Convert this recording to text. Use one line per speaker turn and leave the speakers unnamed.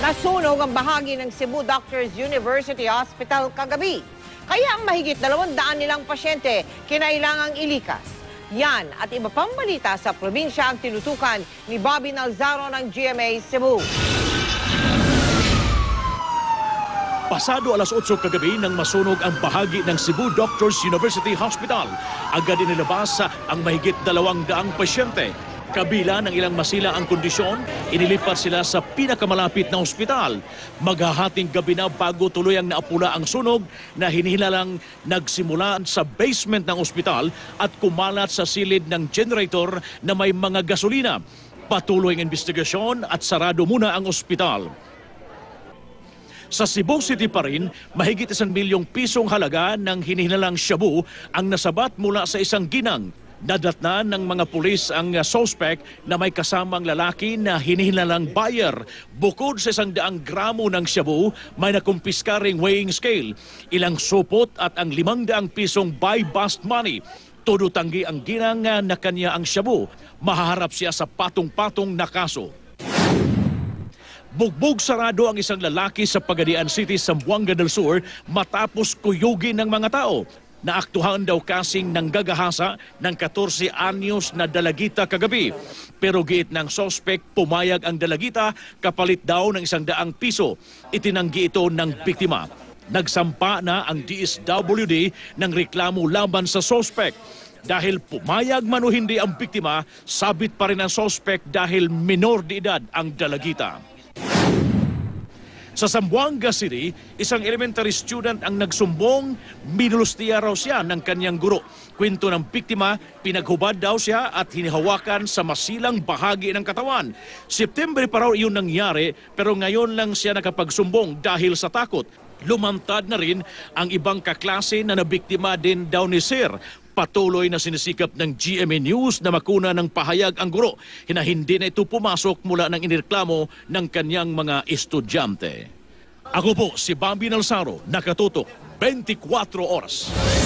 Nasunog ang bahagi ng Cebu Doctors University Hospital kagabi. Kaya ang mahigit 200 nilang pasyente kinailangang ilikas. Yan at iba pang balita sa probinsya ang tinutukan ni Bobby Nalzaro ng GMA Cebu.
Pasado alas 8 kagabi nang masunog ang bahagi ng Cebu Doctors University Hospital. Agad inilabas ang mahigit 200 pasyente. Kabila ng ilang masila ang kondisyon, inilipat sila sa pinakamalapit na ospital. Maghahating gabi na bago tuluyang naapula ang sunog na hinihilalang nagsimula sa basement ng ospital at kumalat sa silid ng generator na may mga gasolina. Patuloy ang investigasyon at sarado muna ang ospital. Sa Cebu City pa rin, mahigit 1 milyong pisong halaga ng hinihinalang shabu ang nasabat mula sa isang ginang. Nadatnan ng mga pulis ang suspect na may kasamang lalaki na hinihinalang buyer. Bukod sa 100 gramo ng shabu, may nakumpiskaring weighing scale, ilang supot at ang 500 pisong buy-bust money. Todo tanggi ang ginang na kanya ang shabu. Mahaharap siya sa patong-patong na kaso. Bugbog sarado ang isang lalaki sa Pagadian City, Zamboanga del Sur matapos kuyugin ng mga tao. Naaktuhan daw kasing nanggagahasa ng 14 anyos na dalagita kagabi. Pero giit ng sospek, pumayag ang dalagita kapalit daw ng 100 piso. Itinanggi ito ng biktima. Nagsampa na ang DSWD ng reklamo laban sa sospek. Dahil pumayag man o hindi ang biktima, sabit pa rin ang sospek dahil minor de edad ang dalagita. Sa Zamboanga City, isang elementary student ang nagsumbong, minulustiya raw siya ng kanyang guro. Kwento ng biktima, pinaghubad daw siya at hinihawakan sa masilang bahagi ng katawan. September pa raw iyon nangyari, pero ngayon lang siya nakapagsumbong dahil sa takot. Lumantad na rin ang ibang kaklase na nabiktima din daw ni Sir. Patuloy na sinisikap ng GMA News na makuna ng pahayag ang guro na hindi na ito pumasok mula ng inireklamo ng kanyang mga estudyante. Ako po si Bobby Nalzaro, nakatutok 24 oras.